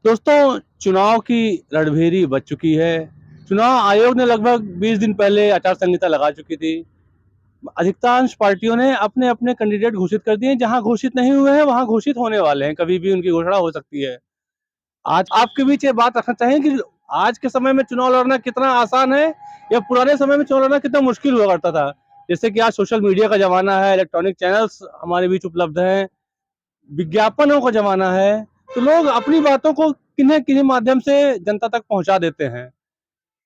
दोस्तों, चुनाव की रणभेरी बज चुकी है। चुनाव आयोग ने लगभग 20 दिन पहले आचार संहिता लगा चुकी थी। अधिकांश पार्टियों ने अपने-अपने कैंडिडेट घोषित कर दिए हैं। जहां घोषित नहीं हुए हैं, वहां घोषित होने वाले हैं। कभी भी उनकी घोषणा हो सकती है। आज आपके बीच ये बात रखना चाहें कि आज के समय में चुनाव लड़ना कितना आसान है या पुराने समय में चुनाव लड़ना कितना मुश्किल हुआ करता था। जैसे कि आज सोशल मीडिया का ज़माना है, इलेक्ट्रॉनिक चैनल्स हमारे बीच उपलब्ध हैं, विज्ञापनों का ज़माना है, तो लोग अपनी बातों को किन्हीं-किन्हीं माध्यम से जनता तक पहुँचा देते हैं।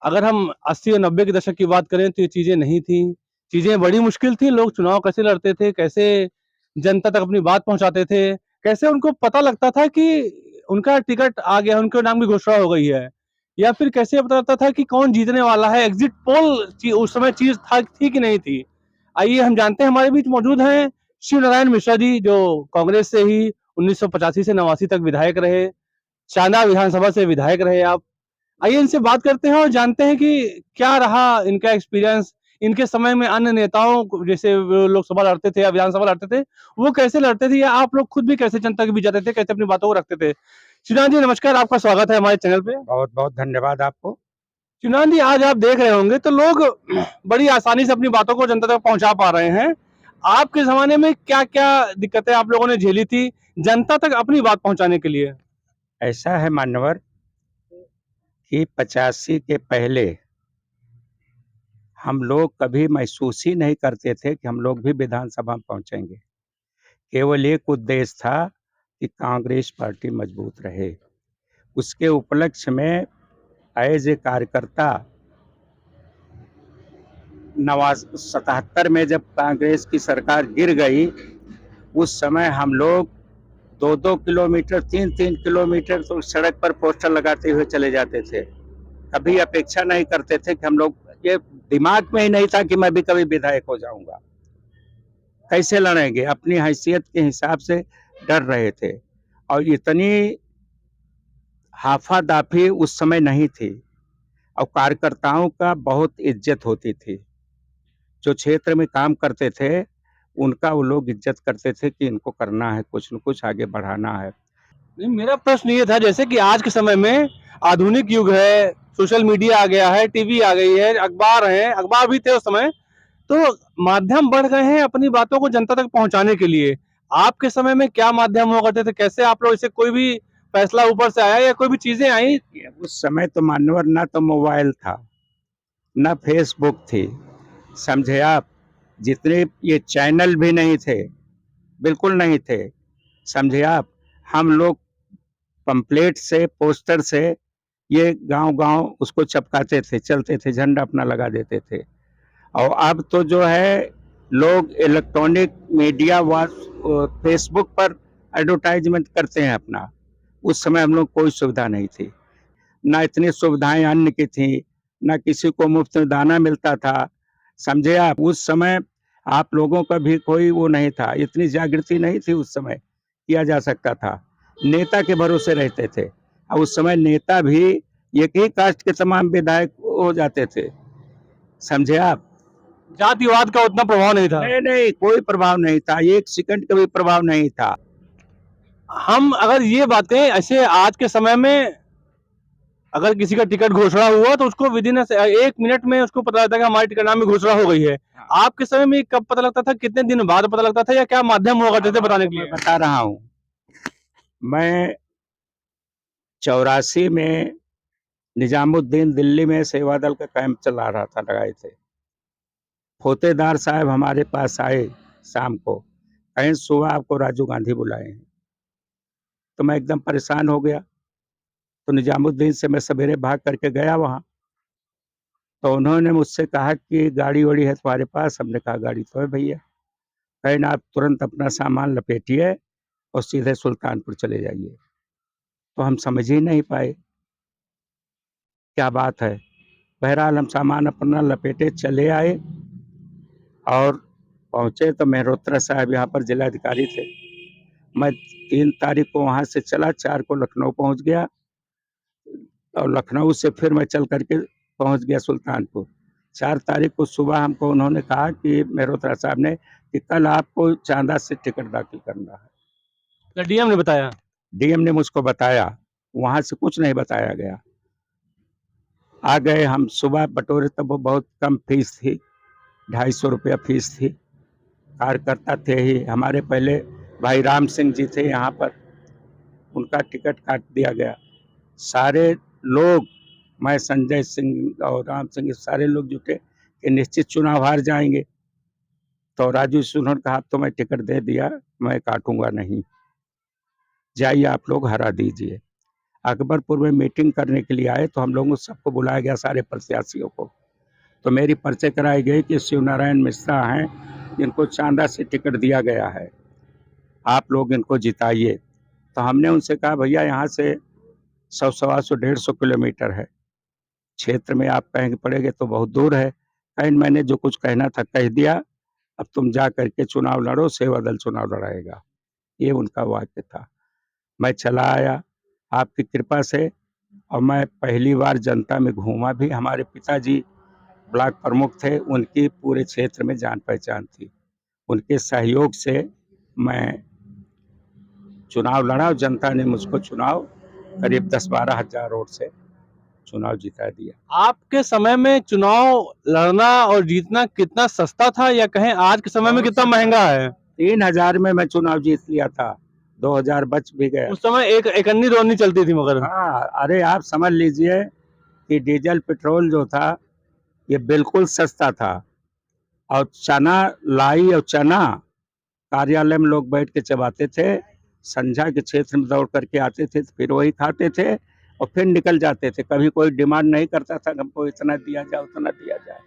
अगर हम 80 और 90 के दशक की बात करें तो ये चीज़ें नहीं थी। चीज़ें बड़ी मुश्किल थी, लोग चुनाव कैसे लड़ते थे, कैसे जनता तक अपनी बात पहुँचाते थे, कैसे उनको पता लगता था कि उनका टिकट आ गया, उनके नाम की घोषणा हो गई है। या फिर कैसे पता लगता था कि कौन जीतने वाला है, एग्ज़िट पोल उस समय चीज़ थी कि नहीं थी। आइए हम जानते हैं, हमारे बीच मौजूद हैं शिव नारायण मिश्रा जी, जो कांग्रेस से ही 1985 से 89 तक विधायक रहे, चांदा विधानसभा से विधायक रहे आप। आइए इनसे बात करते हैं और जानते हैं कि क्या रहा इनका एक्सपीरियंस। इनके समय में अन्य नेताओं को, जैसे वो लोकसभा लड़ते थे या विधानसभा लड़ते थे, वो कैसे लड़ते थे या आप लोग खुद भी कैसे जनता के बीच जाते थे, कैसे अपनी बातों को रखते थे। शिवनाथ जी नमस्कार, आपका स्वागत है हमारे चैनल पे। बहुत बहुत धन्यवाद आपको। शिवनाथ जी, आज आप देख रहे होंगे तो लोग बड़ी आसानी से अपनी बातों को जनता तक पहुंचा पा रहे हैं। आपके जमाने में क्या क्या दिक्कतें आप लोगों ने झेली थी जनता तक अपनी बात पहुंचाने के लिए। ऐसा है मान्यवर कि 85 के पहले हम लोग कभी महसूस ही नहीं करते थे कि हम लोग भी विधानसभा में पहुंचेंगे। केवल एक उद्देश्य था कि कांग्रेस पार्टी मजबूत रहे। उसके उपलक्ष्य में एज ए कार्यकर्ता 77 में जब कांग्रेस की सरकार गिर गई, उस समय हम लोग 2-2 किलोमीटर 3-3 किलोमीटर तो सड़क पर पोस्टर लगाते हुए चले जाते थे। कभी अपेक्षा नहीं करते थे कि हम लोग, ये दिमाग में ही नहीं था कि मैं भी कभी विधायक हो जाऊंगा। कैसे लड़ेंगे, अपनी हैसियत के हिसाब से डर रहे थे। और इतनी हाफा दाफी उस समय नहीं थी और कार्यकर्ताओं का बहुत इज्जत होती थी। जो क्षेत्र में काम करते थे उनका वो लोग इज्जत करते थे कि इनको करना है, कुछ न कुछ आगे बढ़ाना है। नहीं, मेरा प्रश्न ये था, जैसे कि आज के समय में आधुनिक युग है, सोशल मीडिया आ गया है, टीवी आ गई है, अखबार है, अखबार भी थे उस समय, तो माध्यम बढ़ गए हैं अपनी बातों को जनता तक पहुंचाने के लिए। आपके समय में क्या माध्यम हुआ करते थे, कैसे आप लोग, इसे कोई भी फैसला ऊपर से आया या कोई भी चीजें आई। उस समय तो मान्यवर ना तो मोबाइल था, ना फेसबुक थी, समझे आप। जितने ये चैनल भी नहीं थे, बिल्कुल नहीं थे, समझे आप। हम लोग पंपलेट से, पोस्टर से ये गांव-गांव उसको चिपकाते थे, चलते थे, झंडा अपना लगा देते थे। और अब तो जो है लोग इलेक्ट्रॉनिक मीडिया व फेसबुक पर एडवर्टाइजमेंट करते हैं अपना। उस समय हम लोग कोई सुविधा नहीं थी, ना इतनी सुविधाएं अन्न की थी, ना किसी को मुफ्त में दाना मिलता था, समझे आप। उस समय आप लोगों का भी कोई वो नहीं था, इतनी जागृति नहीं थी उस समय किया जा सकता था। नेता के भरोसे रहते थे और उस समय नेता भी एक ही कास्ट के तमाम विधायक हो जाते थे, समझे आप। जातिवाद का उतना प्रभाव नहीं था। नहीं नहीं, कोई प्रभाव नहीं था, एक सेकंड का भी प्रभाव नहीं था। हम अगर ये बातें ऐसे आज के समय में, अगर किसी का टिकट घोषणा हुआ तो उसको विदिन 1 मिनट में उसको पता लगता है कि हमारे टिकट नाम में घोषणा हो गई है। आपके समय में कब पता लगता था, कितने दिन बाद पता लगता था, या क्या माध्यम हुआ करते थे बताने के मैं लिए। बता रहा हूँ। मैं 84 में निजामुद्दीन दिल्ली में सेवा दल का कैंप चला रहा था, लगाए थे। फोतेदार साहब हमारे पास आए शाम को, कहें सुबह आपको राजीव गांधी बुलाए हैं। तो मैं एकदम परेशान हो गया। तो निजामुद्दीन से मैं सवेरे भाग करके गया वहाँ। तो उन्होंने मुझसे कहा कि गाड़ी वाड़ी है तुम्हारे पास। हमने कहा गाड़ी तो है भैया। कहे ना, आप तुरंत अपना सामान लपेटिए और सीधे सुल्तानपुर चले जाइए। तो हम समझ ही नहीं पाए क्या बात है। बहरहाल हम सामान अपना लपेटे चले आए और पहुंचे तो मेहरोत्रा साहब यहाँ पर जिलाधिकारी थे। मैं 3 तारीख को वहाँ से चला, 4 को लखनऊ पहुँच गया और लखनऊ से फिर मैं चल करके पहुँच गया सुल्तानपुर। 4 तारीख को सुबह हमको उन्होंने कहा कि मेहरोत्रा साहब ने कि कल आपको चांदा से टिकट दाखिल करना है। डीएम ने बताया। डीएम ने मुझको बताया वहां से कुछ नहीं बताया गया। आ गए हम सुबह बटोरे, तब वो बहुत कम फीस थी, 250 रुपया फीस थी। कार्यकर्ता थे ही हमारे पहले, भाई राम सिंह जी थे यहाँ पर, उनका टिकट काट दिया गया। सारे लोग, मैं संजय सिंह और राम सिंह, सारे लोग जुटे कि निश्चित चुनाव हार जाएंगे। तो राजू से उन्होंने कहा तो मैं टिकट दे दिया, मैं काटूंगा नहीं, जाइए आप लोग हरा दीजिए। अकबरपुर में मीटिंग करने के लिए आए तो हम लोगों को सबको बुलाया गया, सारे प्रत्याशियों को। तो मेरी परिचय कराई गई कि शिव नारायण मिश्रा हैं, जिनको चांदा से टिकट दिया गया है, आप लोग इनको जिताइए। तो हमने उनसे कहा भैया यहाँ से 100, 125, 150 किलोमीटर है, क्षेत्र में आप कहेंगे पड़ेंगे तो बहुत दूर है। कहीं मैंने जो कुछ कहना था कह दिया, अब तुम जा करके चुनाव लड़ो, सेवा दल चुनाव लड़ाएगा। ये उनका वाक्य था। मैं चला आया आपकी कृपा से, और मैं पहली बार जनता में घूमा भी। हमारे पिताजी ब्लॉक प्रमुख थे, उनकी पूरे क्षेत्र में जान पहचान थी, उनके सहयोग से मैं चुनाव लड़ा और जनता ने मुझको चुनाव करीब 10-12 हजार वोट से चुनाव जिता दिया। आपके समय में चुनाव लड़ना और जीतना कितना सस्ता था, या कहें आज के समय में कितना महंगा है? 3000 में मैं चुनाव जीत लिया था, 2000 बच भी गया। उस समय एक अन्नी रोनी चलती थी मगर। हाँ, अरे आप समझ लीजिए कि डीजल पेट्रोल जो था ये बिल्कुल सस्ता था, और चना, लाई और चना कार्यालय में लोग बैठ के चबाते थे, संझा के क्षेत्र में दौड़ करके आते थे, फिर वही खाते थे और फिर निकल जाते थे। कभी कोई डिमांड नहीं करता था हमको इतना दिया जाए, उतना दिया जाए।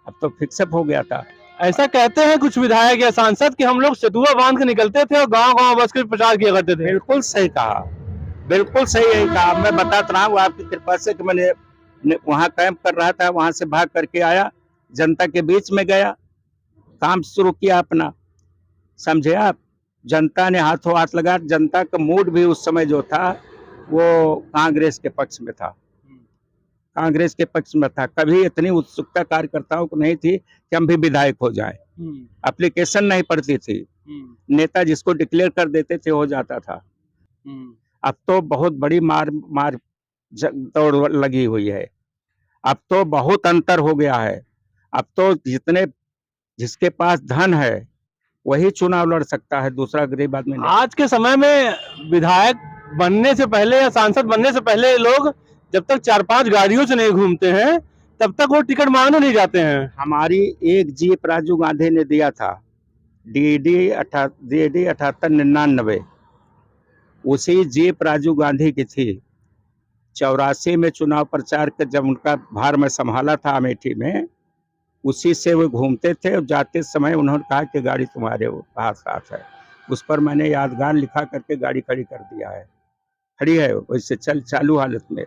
अब तो फिक्सअप हो गया था। ऐसा कहते हैं कुछ विधायक या सांसद कि हम लोग सतुआ बांध के निकलते थे और गांव-गांव बस के प्रचार किया करते थे। बिल्कुल सही कहा, बिल्कुल सही यही कहा। मैं बताता रहा हूँ आपकी कृपा से कि मैंने वहाँ कैंप कर रहा था, वहां से भाग करके आया, जनता के बीच में गया, काम शुरू किया अपना। समझे आप, जनता ने हाथों हाथ लगा। जनता का मूड भी उस समय जो था वो कांग्रेस के पक्ष में था, कांग्रेस के पक्ष में था। कभी इतनी उत्सुकता कार्यकर्ताओं को नहीं थी कि हम भी विधायक हो जाएं। एप्लीकेशन नहीं पड़ती थी, नेता जिसको डिक्लेयर कर देते थे हो जाता था। अब तो बहुत बड़ी मार दौड़ लगी हुई है, अब तो बहुत अंतर हो गया है। अब तो जिसके पास धन है वही चुनाव लड़ सकता है, दूसरा गरीब आदमी नहीं। आज के समय में विधायक बनने से पहले या सांसद बनने से पहले लोग जब तक 4-5 गाड़ियों से नहीं घूमते हैं तब तक वो टिकट मांगने नहीं जाते हैं। हमारी एक जीप राजीव गांधी ने दिया था, DD 7899, उसी जीप राजीव गांधी की थी। 84 में चुनाव प्रचार का जब उनका भार में संभाला था अमेठी में, उसी से वो घूमते थे। और जाते समय उन्होंने कहा कि गाड़ी तुम्हारे पास साथ है, उस पर मैंने यादगार लिखा करके गाड़ी खड़ी कर दिया है, खड़ी है वैसे चालू हालत में।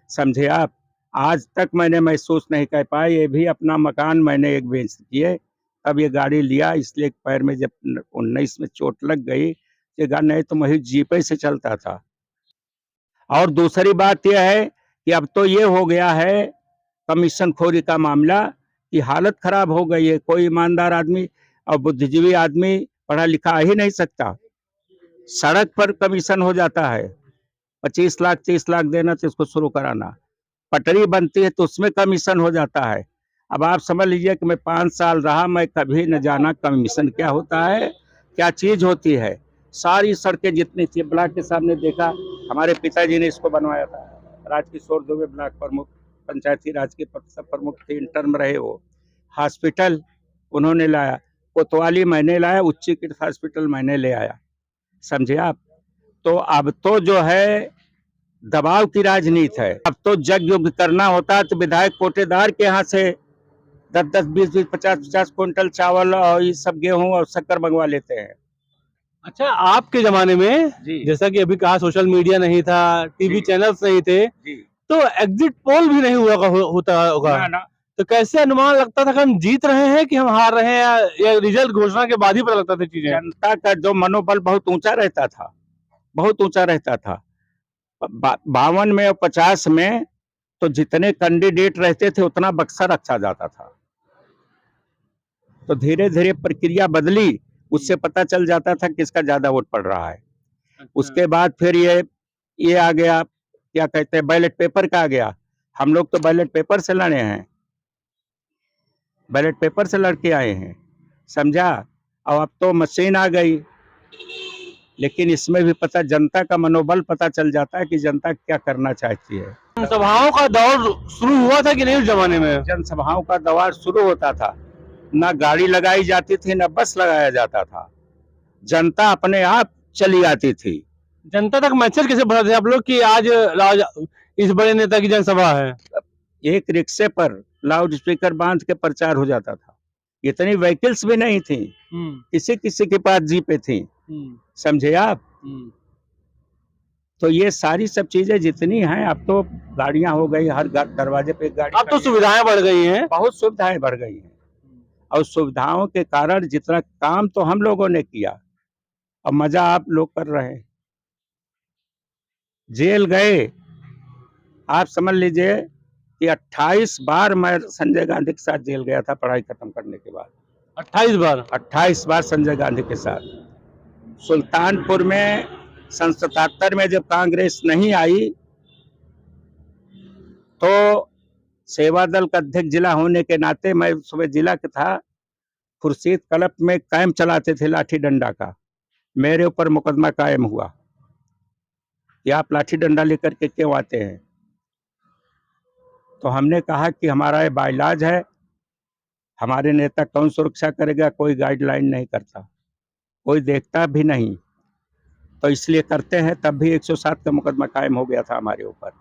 समझे आप, आज तक मैंने महसूस नहीं कर पाया। ये भी अपना मकान मैंने एक बेच किए तब ये गाड़ी लिया, इसलिए पैर में जब 19 में चोट लग गई, ये गाड़ी नहीं तो मैं जीपे से चलता था। और दूसरी बात यह है कि अब तो ये हो गया है कमीशन खोरी का मामला कि हालत खराब हो गई है। कोई ईमानदार आदमी और बुद्धिजीवी आदमी पढ़ा लिखा आ ही नहीं सकता। सड़क पर कमीशन हो जाता है, 25 लाख 30 लाख देना तो इसको शुरू कराना। पटरी बनती है तो उसमें कमीशन हो जाता है। अब आप समझ लीजिए कि मैं 5 साल रहा, मैं कभी न जाना कमीशन क्या होता है, क्या चीज होती है। सारी सड़कें जितनी थी, ब्लॉक के सामने देखा, हमारे पिताजी ने इसको बनवाया था। राजकिशोर दुबे ब्लॉक प्रमुख, पंचायती राज के प्रमुख थे, इंटर्म रहे वो। हॉस्पिटल उन्होंने लाया, कोतवाली मैंने लाया, उच्चीकृत हॉस्पिटल मैंने ले आया। समझे आप, तो अब तो जो है दबाव की राजनीति है। अब तो जग युग करना होता है तो विधायक कोटेदार के यहाँ से 10-10, 20-20, 50-50 क्विंटल चावल और ये सब गेहूं और शक्कर मंगवा लेते हैं। अच्छा, आपके जमाने में जैसा कि अभी कहा सोशल मीडिया नहीं था, टीवी चैनल्स नहीं थे, तो एग्जिट पोल भी नहीं होता होगा। ना। तो कैसे अनुमान लगता था कि हम जीत रहे हैं कि हम हार रहे हैं, या रिजल्ट घोषणा के बाद ही पता लगता था चीजें? जनता का जो मनोबल बहुत ऊंचा रहता था, बहुत ऊंचा रहता था। 52 में और 50 में तो जितने कैंडिडेट रहते थे उतना बक्सा रखा जाता था। तो धीरे धीरे प्रक्रिया बदली, उससे पता चल जाता था किसका ज्यादा वोट पड़ रहा है। उसके बाद फिर ये आ गया क्या कहते हैं बैलेट पेपर का आ गया। हम लोग तो बैलेट पेपर से लड़े हैं, बैलेट पेपर से लड़के आए हैं, समझा। और अब तो मशीन आ गई, लेकिन इसमें भी पता जनता का मनोबल पता चल जाता है कि जनता क्या करना चाहती है। जनसभाओं का दौर शुरू हुआ था कि नहीं उस जमाने में? जनसभाओं का दौर शुरू होता था, ना गाड़ी लगाई जाती थी ना बस लगाया जाता था, जनता अपने आप चली आती थी। जनता तक मैसेज कैसे पहुंचाते थे आप लोग कि आज इस बड़े नेता की जनसभा है? एक रिक्शे पर लाउड स्पीकर बांध के प्रचार हो जाता था। इतनी व्हीकल्स भी नहीं थी, किसी किसी के पास जीपे थी, समझे आप। तो ये सारी सब चीजें जितनी हैं, अब तो गाड़ियां हो गई, हर दरवाजे पे गाड़ी। अब तो सुविधाएं बढ़ गई हैं, बहुत सुविधाएं बढ़ गई हैं, और सुविधाओं के कारण जितना काम तो हम लोगों ने किया, अब मजा आप लोग कर रहे हैं। जेल गए, आप समझ लीजिए कि 28 बार मैं संजय गांधी के साथ जेल गया था पढ़ाई खत्म करने के बाद। 28 बार संजय गांधी के साथ। सुल्तानपुर में सन 77 में जब कांग्रेस नहीं आई, तो सेवा दल का अध्यक्ष जिला होने के नाते मैं सुबह जिला का था, खुर्शीद क्लब में कैंप चलाते थे लाठी डंडा का। मेरे ऊपर मुकदमा कायम हुआ कि आप लाठी डंडा लेकर के क्यों आते हैं। तो हमने कहा कि हमारा ये बाइलाज है, हमारे नेता कौन सुरक्षा करेगा, कोई गाइडलाइन नहीं करता, कोई देखता भी नहीं, तो इसलिए करते हैं। तब भी 107 का मुकदमा कायम हो गया था हमारे ऊपर,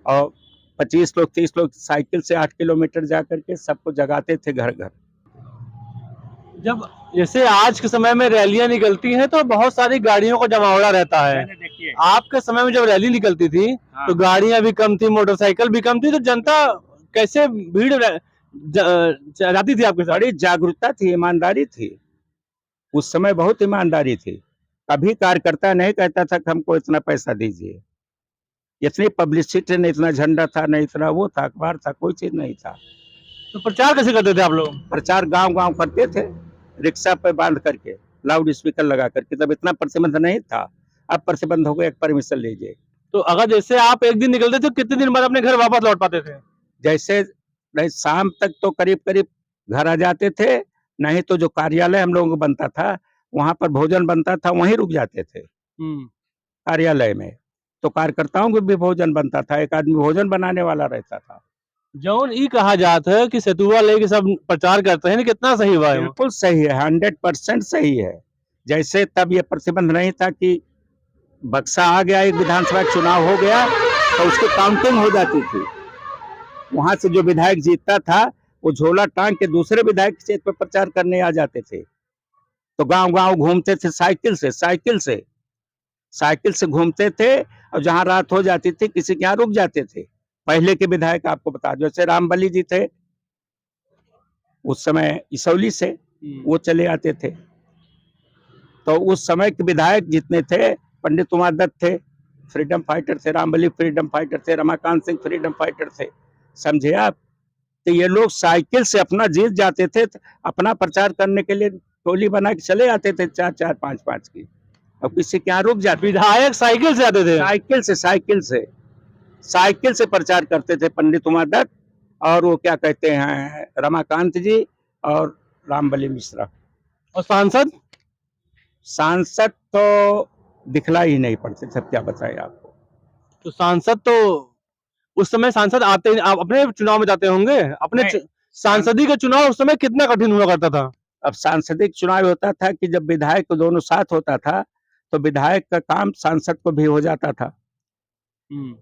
और 25 लोग 30 लोग साइकिल से 8 किलोमीटर जा करके सबको जगाते थे घर घर। जब जैसे आज के समय में रैलियां निकलती हैं तो बहुत सारी गाड़ियों का जमावड़ा रहता है। आपके समय में जब रैली निकलती थी तो गाड़ियां भी कम थी, मोटरसाइकिल भी कम थी, तो जनता कैसे भीड़ जाती थी आपके साथ? बड़ी जागरूकता थी, ईमानदारी थी, उस समय बहुत ईमानदारी थी। कभी कार्यकर्ता नहीं कहता था कि हमको इतना पैसा दीजिए, इतनी पब्लिसिटी नहीं, इतना झंडा था नहीं, इतना वो था, अखबार था, कोई चीज नहीं था। तो प्रचार कैसे करते थे आप लोग? प्रचार गांव गांव करते थे, रिक्शा पे बांध करके, लाउड स्पीकर लगा करके। तब इतना प्रतिबंध नहीं था, अब प्रतिबंध हो गया, परमिशन लीजिए। तो अगर जैसे आप एक दिन निकलते थे, कितने दिन बाद अपने घर वापस लौट पाते थे? जैसे नहीं, शाम तक तो करीब करीब घर आ जाते थे, नहीं तो जो कार्यालय हम लोगों को बनता था, वहां पर भोजन बनता था, वहीं रुक जाते थे कार्यालय में। तो कार्यकर्ताओं को भी भोजन बनता था, एक आदमी भोजन बनाने वाला रहता था। जौन ई कहा जाता है कि सेतुआ लेके सब प्रचार करते हैं, कितना सही हुआ है? बिल्कुल सही है, 100% सही है। जैसे तब ये प्रतिबंध नहीं था कि बक्सा आ गया, एक विधानसभा चुनाव हो गया तो उसकी काउंटिंग हो जाती थी, वहां से जो विधायक जीतता था वो झोला टांग के दूसरे विधायक के क्षेत्र पर प्रचार करने आ जाते थे। तो गांव गांव घूमते थे, साइकिल से घूमते थे, और जहां रात हो जाती थी किसी के यहाँ रुक जाते थे। पहले के विधायक आपको बता दो, जैसे रामबली जी थे उस समय इसौली से, वो चले आते थे। तो उस समय के विधायक जितने थे, पंडित कुमार दत्त थे, फ्रीडम फाइटर थे, रामबली फ्रीडम फाइटर थे, रमाकांत सिंह फ्रीडम फाइटर थे, समझे आप। तो ये लोग साइकिल से अपना जीत जाते थे, अपना प्रचार करने के लिए टोली बना के चले आते थे, 4-4 5-5 की, और किसी के यहाँ रुक जाते। विधायक साइकिल से आते थे? साइकिल से प्रचार करते थे पंडित कुमार दत्त, और वो क्या कहते हैं, रमाकांत जी और रामबली मिश्रा। और सांसद तो दिखला ही नहीं पड़ते थे, क्या बताएं आपको। तो सांसद तो उस समय सांसद आते, आप अपने चुनाव में जाते होंगे, अपने सांसदी का चुनाव उस समय कितना कठिन हुआ करता था? अब सांसदिक चुनाव होता था कि जब विधायक दोनों साथ होता था, तो विधायक का काम सांसद को भी हो जाता था।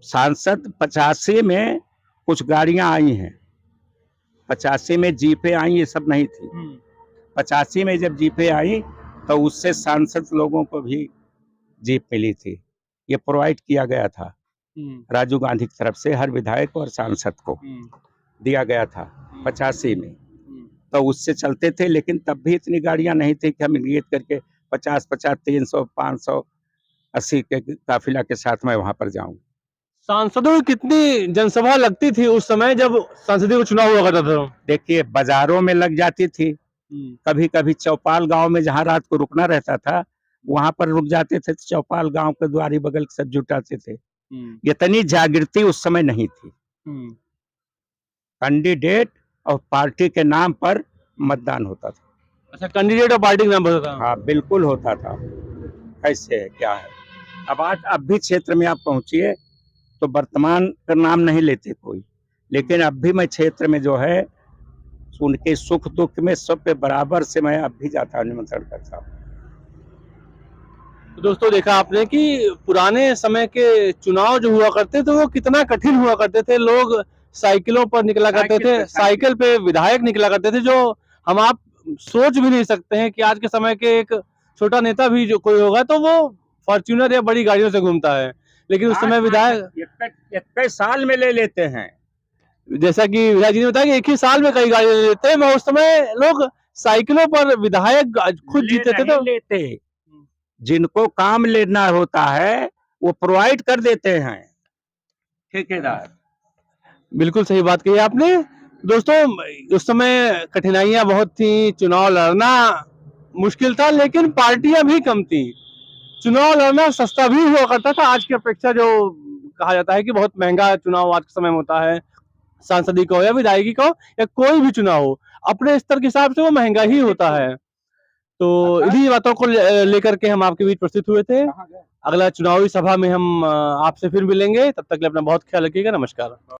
सांसद 85 में कुछ गाड़ियां आई हैं, 85 में जीपे आई, ये सब नहीं थी। 85 में जब जीपे आई तो उससे सांसद लोगों को भी जीप मिली थी, ये प्रोवाइड किया गया था राजीव गांधी की तरफ से, हर विधायक और सांसद को दिया गया था 85 में। तो उससे चलते थे, लेकिन तब भी इतनी गाड़ियां नहीं थी कि हम इंगित करके 50-50, 300, 580 के काफिला के साथ मैं वहां पर जाऊं। सांसदों की कितनी जनसभा लगती थी उस समय जब संसदीय का चुनाव हुआ करता था? देखिए, बाजारों में लग जाती थी, कभी कभी चौपाल गांव में जहां रात को रुकना रहता था, वहां पर रुक जाते थे, तो चौपाल गांव के द्वारी बगल सब जुटाते थे, इतनी जागृति उस समय नहीं थी। कैंडिडेट और पार्टी के नाम पर मतदान होता था। अच्छा, कैंडिडेट और पार्टी का नाम होता था। हाँ बिल्कुल होता था। कैसे है क्या है, अब भी क्षेत्र में आप पहुंचिए तो वर्तमान का नाम नहीं लेते कोई, लेकिन अब भी मैं क्षेत्र में जो है उनके सुख दुख में सब पे बराबर से मैं अब भी जाता हूँ, निमंत्रण करता हूँ। तो दोस्तों देखा आपने कि पुराने समय के चुनाव जो हुआ करते थे वो कितना कठिन हुआ करते थे। लोग साइकिलों पर निकला करते थे, साइकिल पे विधायक निकला करते थे, जो हम आप सोच भी नहीं सकते हैं कि आज के समय के एक छोटा नेता भी जो कोई होगा तो वो फॉर्च्यूनर या बड़ी गाड़ियों से घूमता है, लेकिन उस समय विधायक 21 साल में ले लेते हैं। जैसा कि विधायक जी ने बताया कि एक ही साल में कई गाड़ियां ले लेते हैं, मैं उस समय लोग साइकिलों पर विधायक खुद जीते थे। तो लेते जिनको काम लेना होता है वो प्रोवाइड कर देते हैं ठेकेदार। बिल्कुल सही बात कही आपने। दोस्तों उस समय कठिनाइयां बहुत थी, चुनाव लड़ना मुश्किल था, लेकिन पार्टियां भी कम थी, चुनाव लड़ना सस्ता भी हुआ करता था। आज की अपेक्षा जो कहा जाता है कि बहुत महंगा चुनाव आज के समय में होता है, सांसदीय का हो या विधायकी का हो या कोई भी चुनाव हो, अपने स्तर के हिसाब से वो महंगा ही होता है। तो इन्हीं बातों को लेकर के हम आपके बीच प्रस्तुत हुए थे। अगला चुनावी सभा में हम आपसे फिर मिलेंगे, तब तक के लिए अपना बहुत ख्याल रखिएगा। नमस्कार।